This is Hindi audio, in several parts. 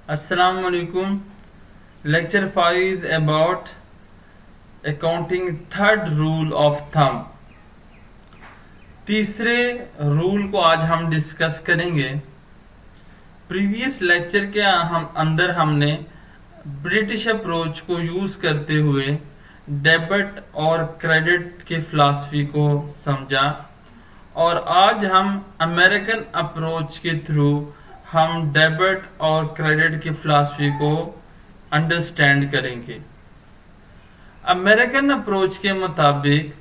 Assalamu alaikum. Lecture 5 is about accounting third rule of thumb. तीसरे रूल को आज हम डिस्कस करेंगे। प्रीवियस लेक्चर के अंदर हमने ब्रिटिश अप्रोच को यूज करते हुए डेबिट और क्रेडिट के फिलॉसफी को समझा और आज हम अमेरिकन अप्रोच के थ्रू हम डेबिट और क्रेडिट की फिलॉसफी को अंडरस्टैंड करेंगे। अमेरिकन अप्रोच के मुताबिक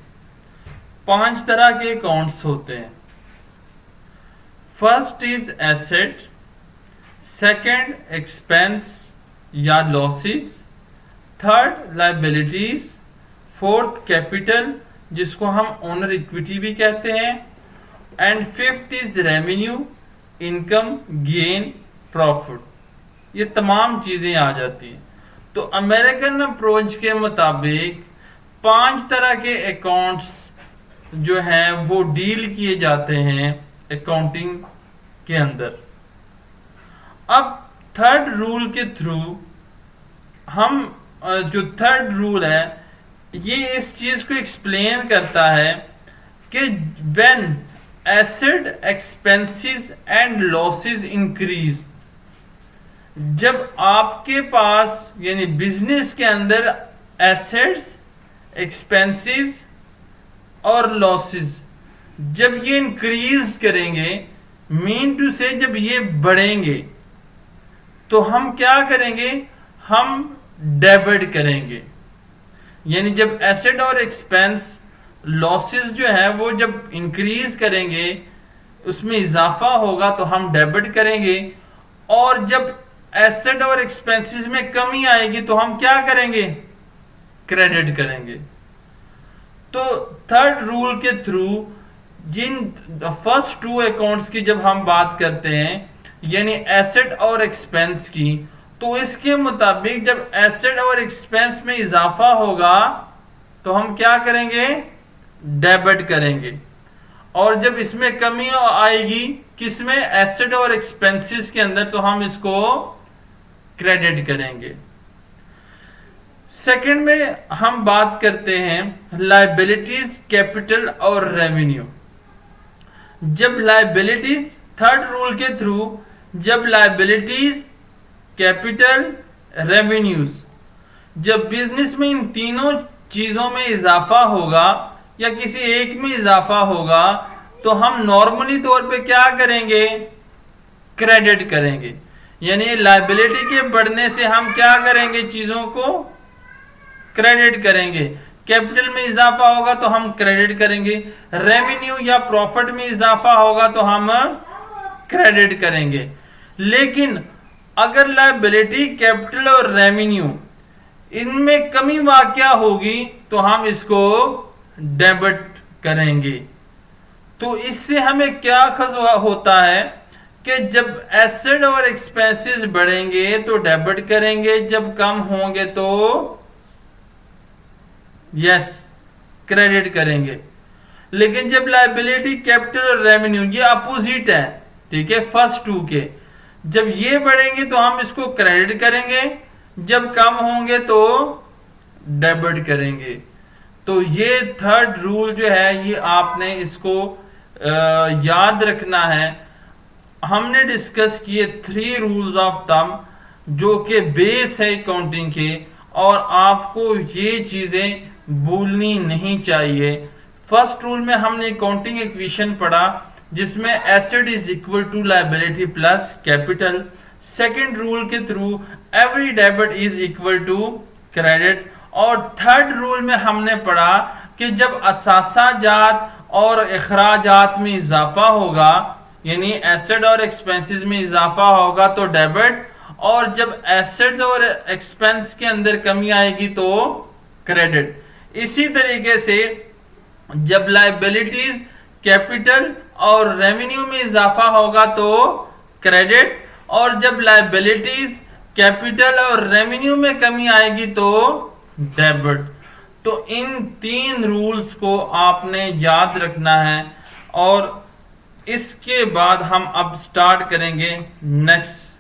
5 तरह के अकाउंट्स होते हैं। First is asset, second expense या losses, third liabilities, fourth capital जिसको हम ओनर इक्विटी भी कहते हैं, and fifth is revenue, income, gain, profit. ये तमाम चीजें आ जाती हैं। तो अमेरिकन अप्रोच के मुताबिक 5 तरह के अकाउंट्स जो हैं वो डील किए जाते हैं अकाउंटिंग के अंदर। अब थर्ड रूल के थ्रू हम जो थर्ड रूल है ये इस चीज को एक्सप्लेन करता है कि when asset expenses and losses increase, जब आपके पास यानी बिजनेस के अंदर एसेट्स, एक्सपेंसेस और लॉसेस जब ये इंक्रीज करेंगे, मीन टू से जब ये बढ़ेंगे तो हम क्या करेंगे, हम डेबिट करेंगे। यानी जब एसेट और एक्सपेंस लॉसेस जो है वो जब इंक्रीज करेंगे, उसमें इजाफा होगा तो हम डेबिट करेंगे, और जब एसेट और एक्सपेंसेस में कमी आएगी तो हम क्या करेंगे, क्रेडिट करेंगे। तो थर्ड रूल के थ्रू जिन फर्स्ट 2 अकाउंट्स की जब हम बात करते हैं यानी एसेट और एक्सपेंस की, तो इसके मुताबिक जब एसेट और एक्सपेंस में इजाफा होगा तो हम क्या करेंगे, डेबिट करेंगे, और जब इसमें कमी आएगी किसमें, एसेट और एक्सपेंसेस के अंदर, तो हम इसको क्रेडिट करेंगे। सेकंड में हम बात करते हैं लायबिलिटीज, कैपिटल और रेवेन्यू। जब लायबिलिटीज, थर्ड रूल के थ्रू जब लायबिलिटीज, कैपिटल, रेवेन्यूज, जब बिजनेस में इन तीनों चीजों में इजाफा होगा या किसी एक में इजाफा होगा तो हम नॉर्मली तौर पे क्या करेंगे, क्रेडिट करेंगे। यानी लायबिलिटी के बढ़ने से हम क्या करेंगे, चीजों को क्रेडिट करेंगे। कैपिटल में इजाफा होगा तो हम क्रेडिट करेंगे, रेवेन्यू या प्रॉफिट में इजाफा होगा तो हम क्रेडिट करेंगे। लेकिन अगर लायबिलिटी, कैपिटल और रेवेन्यू इनमें कमी वाकया होगी तो हम इसको डेबिट करेंगे। तो इससे हमें क्या खज़ा होता है कि जब एसेट और एक्सपेंसेस बढ़ेंगे तो डेबिट करेंगे, जब कम होंगे तो यस क्रेडिट करेंगे। लेकिन जब लायबिलिटी, कैपिटल और रेवेन्यू ये अपोजिट है, ठीक है, फर्स्ट 2 के, जब ये बढ़ेंगे तो हम इसको क्रेडिट करेंगे, जब कम होंगे तो डेबिट करेंगे। तो ये थर्ड रूल जो है ये आपने इसको याद रखना है। हमने डिस्कस किए 3 रूल्स ऑफ थंब जो कि बेस है अकाउंटिंग के, और आपको ये चीजें भूलनी नहीं चाहिए। फर्स्ट रूल में हमने अकाउंटिंग इक्वेशन पढ़ा जिसमें asset is equal to liability plus capital. Second rule के through every debit is equal to credit, और थर्ड रूल में हमने पढ़ा कि जब असासाजात और अखराजात में इजाफा होगा यानी एसेट और एक्सपेंसेस में इजाफा होगा तो डेबिट, और जब एसेट्स और एक्सपेंस के अंदर कमी आएगी तो क्रेडिट। इसी तरीके से जब लायबिलिटीज, कैपिटल और रेवेन्यू में इजाफा होगा तो क्रेडिट, और जब लायबिलिटीज, कैपिटल और रेवेन्यू में कमी आएगी तो डेबिट। तो इन 3 रूल्स को आपने याद रखना है, और इसके बाद हम अब स्टार्ट करेंगे नेक्स्ट